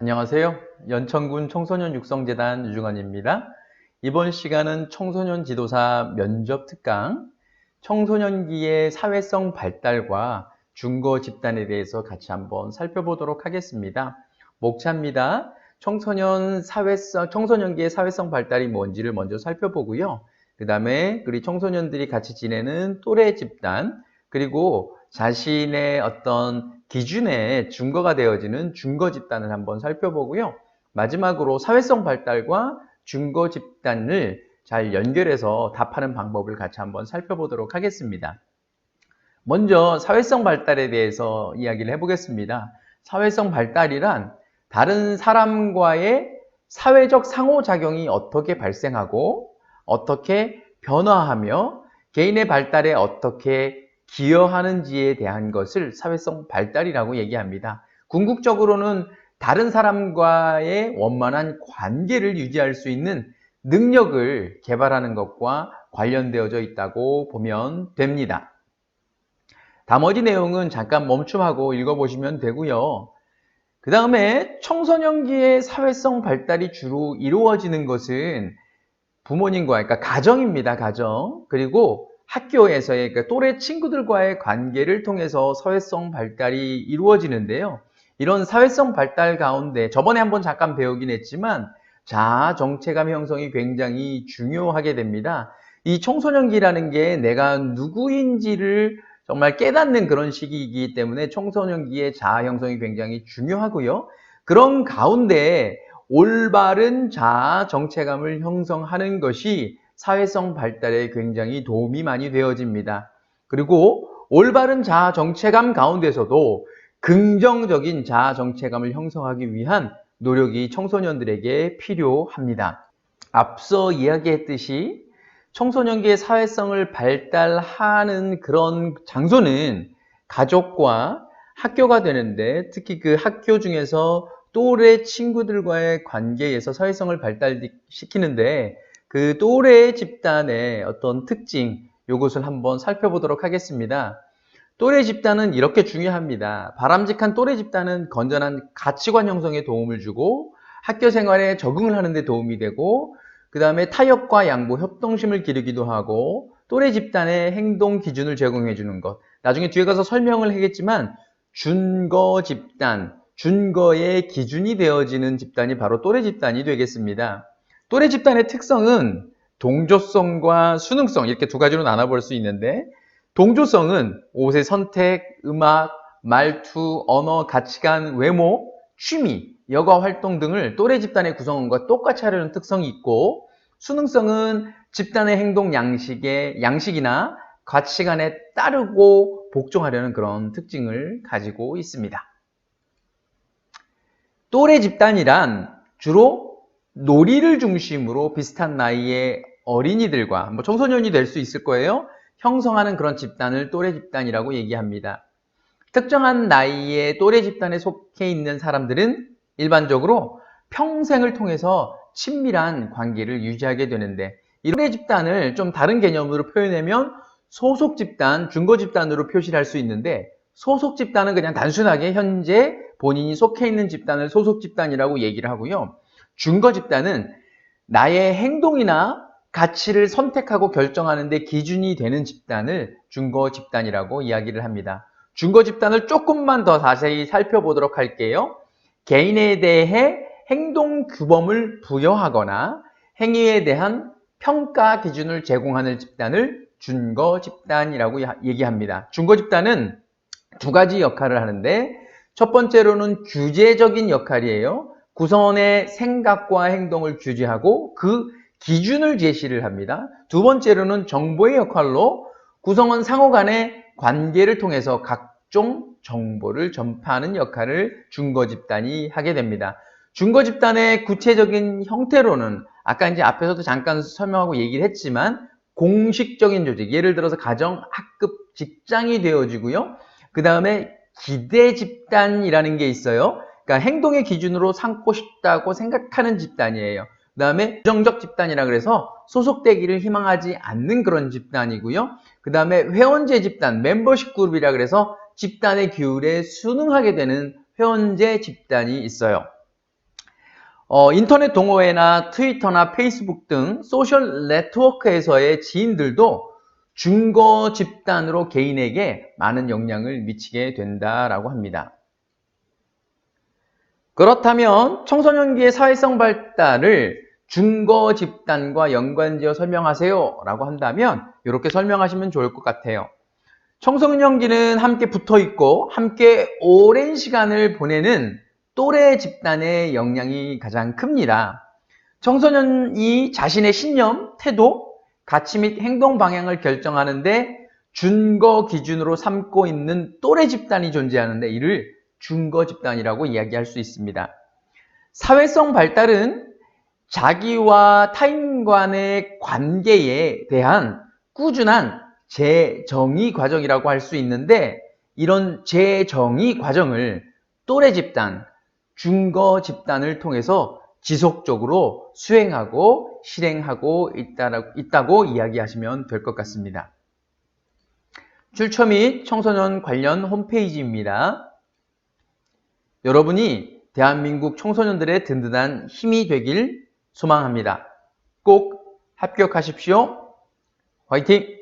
안녕하세요. 연천군 청소년 육성재단 유중환입니다. 이번 시간은 청소년 지도사 면접 특강, 청소년기의 사회성 발달과 준거 집단에 대해서 같이 한번 살펴보도록 하겠습니다. 목차입니다. 청소년기의 사회성 발달이 뭔지를 먼저 살펴보고요. 그 다음에 우리 청소년들이 같이 지내는 또래 집단, 그리고 자신의 어떤 기준에 준거가 되어지는 준거 집단을 한번 살펴보고요. 마지막으로 사회성 발달과 준거 집단을 잘 연결해서 답하는 방법을 같이 한번 살펴보도록 하겠습니다. 먼저 사회성 발달에 대해서 이야기를 해보겠습니다. 사회성 발달이란 다른 사람과의 사회적 상호작용이 어떻게 발생하고 어떻게 변화하며 개인의 발달에 어떻게 기여하는지에 대한 것을 사회성 발달이라고 얘기합니다. 궁극적으로는 다른 사람과의 원만한 관계를 유지할 수 있는 능력을 개발하는 것과 관련되어져 있다고 보면 됩니다. 나머지 내용은 잠깐 멈춤하고 읽어보시면 되고요. 그 다음에 청소년기의 사회성 발달이 주로 이루어지는 것은 부모님과, 그러니까 가정입니다. 가정. 그리고 학교에서의, 그러니까 또래 친구들과의 관계를 통해서 사회성 발달이 이루어지는데요. 이런 사회성 발달 가운데 저번에 한번 잠깐 배우긴 했지만 자아 정체감 형성이 굉장히 중요하게 됩니다. 이 청소년기라는 게 내가 누구인지를 정말 깨닫는 그런 시기이기 때문에 청소년기의 자아 형성이 굉장히 중요하고요. 그런 가운데 올바른 자아 정체감을 형성하는 것이 사회성 발달에 굉장히 도움이 많이 되어집니다. 그리고 올바른 자아 정체감 가운데서도 긍정적인 자아 정체감을 형성하기 위한 노력이 청소년들에게 필요합니다. 앞서 이야기했듯이 청소년기의 사회성을 발달하는 그런 장소는 가족과 학교가 되는데, 특히 그 학교 중에서 또래 친구들과의 관계에서 사회성을 발달시키는데 그 또래 집단의 어떤 특징, 이것을 한번 살펴보도록 하겠습니다. 또래 집단은 이렇게 중요합니다. 바람직한 또래 집단은 건전한 가치관 형성에 도움을 주고 학교 생활에 적응을 하는 데 도움이 되고, 그 다음에 타협과 양보, 협동심을 기르기도 하고, 또래 집단의 행동 기준을 제공해 주는 것. 나중에 뒤에 가서 설명을 하겠지만 준거 집단, 준거의 기준이 되어지는 집단이 바로 또래 집단이 되겠습니다. 또래 집단의 특성은 동조성과 수능성, 이렇게 두 가지로 나눠볼 수 있는데, 동조성은 옷의 선택, 음악, 말투, 언어, 가치관, 외모, 취미, 여가 활동 등을 또래 집단의 구성원과 똑같이 하려는 특성이 있고, 수능성은 집단의 행동 양식이나 가치관에 따르고 복종하려는 그런 특징을 가지고 있습니다. 또래 집단이란 주로 놀이를 중심으로 비슷한 나이의 어린이들과, 청소년이 될 수 있을 거예요, 형성하는 그런 집단을 또래 집단이라고 얘기합니다. 특정한 나이의 또래 집단에 속해 있는 사람들은 일반적으로 평생을 통해서 친밀한 관계를 유지하게 되는데, 이 또래 집단을 좀 다른 개념으로 표현하면 소속 집단, 준거 집단으로 표시를 할 수 있는데, 소속 집단은 그냥 단순하게 현재 본인이 속해 있는 집단을 소속 집단이라고 얘기를 하고요. 준거 집단은 나의 행동이나 가치를 선택하고 결정하는 데 기준이 되는 집단을 준거 집단이라고 이야기를 합니다. 준거 집단을 조금만 더 자세히 살펴보도록 할게요. 개인에 대해 행동 규범을 부여하거나 행위에 대한 평가 기준을 제공하는 집단을 준거 집단이라고 얘기합니다. 준거 집단은 두 가지 역할을 하는데, 첫 번째로는 규제적인 역할이에요. 구성원의 생각과 행동을 규제하고 그 기준을 제시를 합니다. 두 번째로는 정보의 역할로 구성원 상호 간의 관계를 통해서 각종 정보를 전파하는 역할을 준거 집단이 하게 됩니다. 준거 집단의 구체적인 형태로는 아까 이제 앞에서도 잠깐 설명하고 얘기를 했지만, 공식적인 조직, 예를 들어서 가정, 학급, 직장이 되어지고요. 그 다음에 기대 집단이라는 게 있어요. 그러니까 행동의 기준으로 삼고 싶다고 생각하는 집단이에요. 그 다음에 부정적 집단이라 그래서 소속되기를 희망하지 않는 그런 집단이고요. 그 다음에 회원제 집단, 멤버십 그룹이라 그래서 집단의 규율에 순응하게 되는 회원제 집단이 있어요. 인터넷 동호회나 트위터나 페이스북 등 소셜 네트워크에서의 지인들도 증거 집단으로 개인에게 많은 영향을 미치게 된다라고 합니다. 그렇다면 청소년기의 사회성 발달을 증거 집단과 연관지어 설명하세요 라고 한다면 이렇게 설명하시면 좋을 것 같아요. 청소년기는 함께 붙어 있고 함께 오랜 시간을 보내는 또래 집단의 영향이 가장 큽니다. 청소년이 자신의 신념, 태도, 가치 및 행동 방향을 결정하는데 준거 기준으로 삼고 있는 또래 집단이 존재하는데 이를 준거 집단이라고 이야기할 수 있습니다. 사회성 발달은 자기와 타인 간의 관계에 대한 꾸준한 재정의 과정이라고 할 수 있는데 이런 재정의 과정을 또래 집단, 준거 집단을 통해서 지속적으로 수행하고 실행하고 있다고 이야기하시면 될 것 같습니다. 출처 및 청소년 관련 홈페이지입니다. 여러분이 대한민국 청소년들의 든든한 힘이 되길 소망합니다. 꼭 합격하십시오. 화이팅!